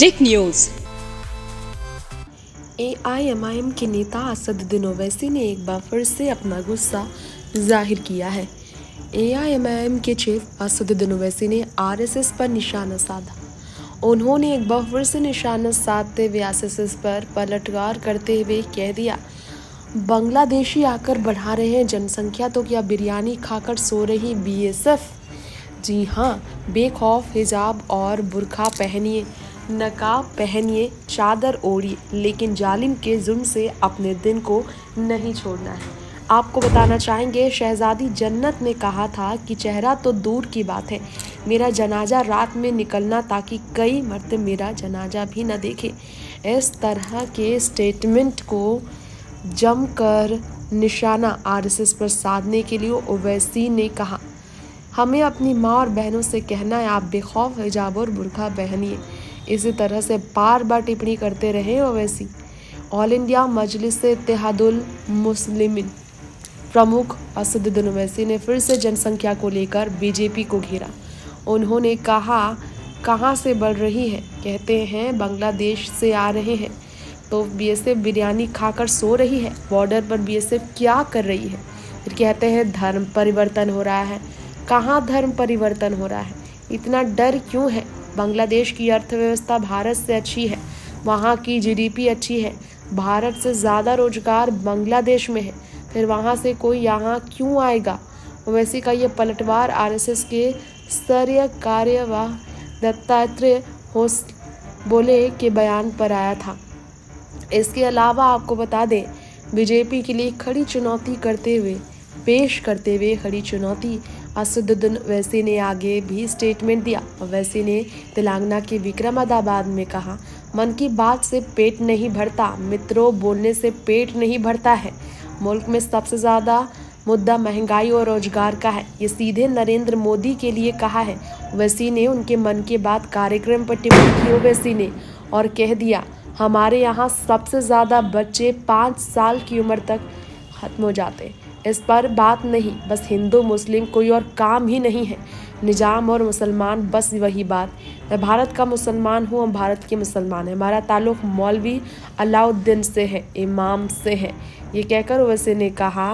टिक news. AIMIM के नेता असदुद्दीन ओवैसी ने एक बार फिर से अपना गुस्सा जाहिर किया है। एआईएमआईएम के चीफ असदुद्दीन ओवैसी ने आरएसएस पर निशाना साधा। उन्होंने एक बार फिर से निशाना साधते हुए आरएसएस पर पलटवार करते हुए कह दिया, बांग्लादेशी आकर बढ़ा रहे हैं जनसंख्या तो क्या बिरयानी खाकर सो रही बीएसएफ। जी हाँ, बेखौफ हिजाब और बुर्का पहनिए, नकाब पहनिए, चादर ओढ़िए, लेकिन जालिम के जुल्म से अपने दिन को नहीं छोड़ना है। आपको बताना चाहेंगे, शहजादी जन्नत ने कहा था कि चेहरा तो दूर की बात है, मेरा जनाजा रात में निकलना ताकि कई मर्द मेरा जनाजा भी न देखे। इस तरह के स्टेटमेंट को जमकर निशाना आरएसएस पर साधने के लिए ओवैसी ने कहा, हमें अपनी माँ और बहनों से कहना है, आप बेखौफ हिजाब और बुर्का पहनिए। इसी तरह से बार बार टिप्पणी करते रहे ओवैसी। ऑल इंडिया मजलिस इत्तेहादुल मुस्लिमीन प्रमुख असदुद्दीन ओवैसी ने फिर से जनसंख्या को लेकर बीजेपी को घेरा। उन्होंने कहा, कहाँ से बढ़ रही है, कहते हैं बांग्लादेश से आ रहे हैं, तो बीएसएफ बिरयानी खाकर सो रही है। बॉर्डर पर बीएसएफ क्या कर रही है? फिर कहते हैं धर्म परिवर्तन हो रहा है। कहाँ धर्म परिवर्तन हो रहा है? इतना डर क्यों है? बांग्लादेश की अर्थव्यवस्था भारत से अच्छी है, वहाँ की जीडीपी अच्छी है, भारत से ज़्यादा रोजगार बांग्लादेश में है, फिर वहाँ से कोई यहाँ क्यों आएगा? ओवैसी का ये पलटवार आरएसएस के स्तरीय कार्यवाह दत्तात्रेय होसबोले के बयान पर आया था। इसके अलावा आपको बता दें, बीजेपी के लिए पेश करते हुए खड़ी चुनौती असदुद्दीन ओवैसी ने आगे भी स्टेटमेंट दिया। ओवैसी ने तेलंगाना के विक्रमादाबाद में कहा, मन की बात से पेट नहीं भरता, मित्रों बोलने से पेट नहीं भरता है। मुल्क में सबसे ज़्यादा मुद्दा महंगाई और रोजगार का है, ये सीधे नरेंद्र मोदी के लिए कहा है। ओवैसी ने उनके मन की बात कार्यक्रम पर टिप्पणी की ओवैसी ने और कह दिया, हमारे यहाँ सबसे ज़्यादा बच्चे 5 साल की उम्र तक खत्म हो जाते। इस पर बात नहीं, बस हिंदू मुस्लिम कोई और काम ही नहीं है, निजाम और मुसलमान बस वही बात। मैं भारत का मुसलमान हूँ, हम भारत के मुसलमान हैं, हमारा ताल्लुक मौलवी अलाउद्दीन से है, इमाम से है। ये कहकर ओवैसी ने कहा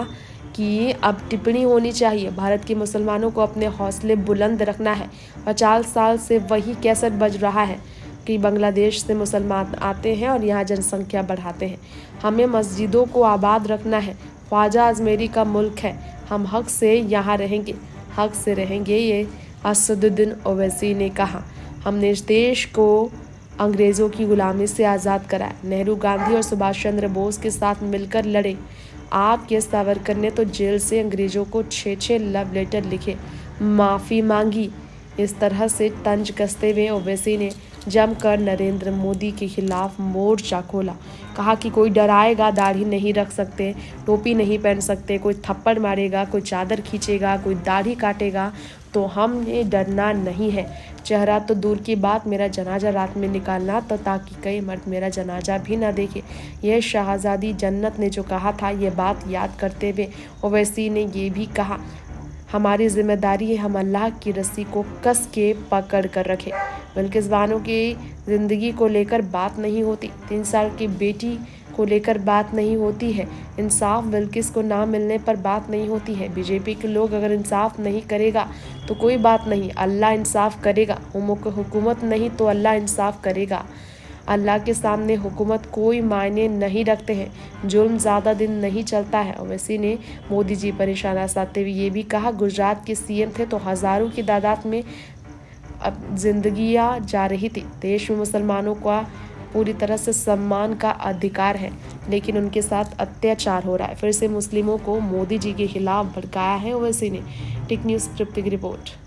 कि अब टिप्पणी होनी चाहिए, भारत के मुसलमानों को अपने हौसले बुलंद रखना है। 50 साल से वही कैसेट बज रहा है कि बांग्लादेश से मुसलमान आते हैं और यहाँ जनसंख्या बढ़ाते हैं। हमें मस्जिदों को आबाद रखना है, ख्वाजा अजमेरी का मुल्क है, हम हक से यहाँ रहेंगे, हक से रहेंगे, ये असदुद्दीन ओवैसी ने कहा। हमने इस देश को अंग्रेज़ों की गुलामी से आज़ाद कराया, नेहरू, गांधी और सुभाष चंद्र बोस के साथ मिलकर लड़े। आपके सावरकर ने तो जेल से अंग्रेज़ों को 6-6 लव लेटर लिखे, माफ़ी मांगी। इस तरह से तंज कसते हुए ओवैसी ने जमकर नरेंद्र मोदी के खिलाफ मोर्चा खोला। कहा कि कोई डराएगा, दाढ़ी नहीं रख सकते, टोपी नहीं पहन सकते, कोई थप्पड़ मारेगा, कोई चादर खींचेगा, कोई दाढ़ी काटेगा, तो हमने डरना नहीं है। चेहरा तो दूर की बात, मेरा जनाजा रात में निकालना तो ताकि कई मर्द मेरा जनाजा भी ना देखे। यह शहजादी जन्नत ने जो कहा था, ये बात याद करते हुए ओवैसी ने ये भी कहा, हमारी जिम्मेदारी है हम अल्लाह की रस्सी को कस के पकड़ कर रखें। बिल्किस बानो की ज़िंदगी को लेकर बात नहीं होती, 3 साल की बेटी को लेकर बात नहीं होती है, इंसाफ बिल्किस को ना मिलने पर बात नहीं होती है। बीजेपी के लोग अगर इंसाफ नहीं करेगा तो कोई बात नहीं, अल्लाह इंसाफ करेगा। हुकूमत नहीं तो अल्लाह इंसाफ करेगा। अल्लाह के सामने हुकूमत कोई मायने नहीं रखते हैं, जुल्म ज़्यादा दिन नहीं चलता है। ओवैसी ने मोदी जी पर निशाना साधते हुए ये भी कहा, गुजरात के सीएम थे तो हज़ारों की तादाद में अब जिंदगियाँ जा रही थी। देश में मुसलमानों का पूरी तरह से सम्मान का अधिकार है, लेकिन उनके साथ अत्याचार हो रहा है। फिर से मुस्लिमों को मोदी जी के खिलाफ भड़काया है ओवैसी ने। टिक न्यूज़ की रिपोर्ट।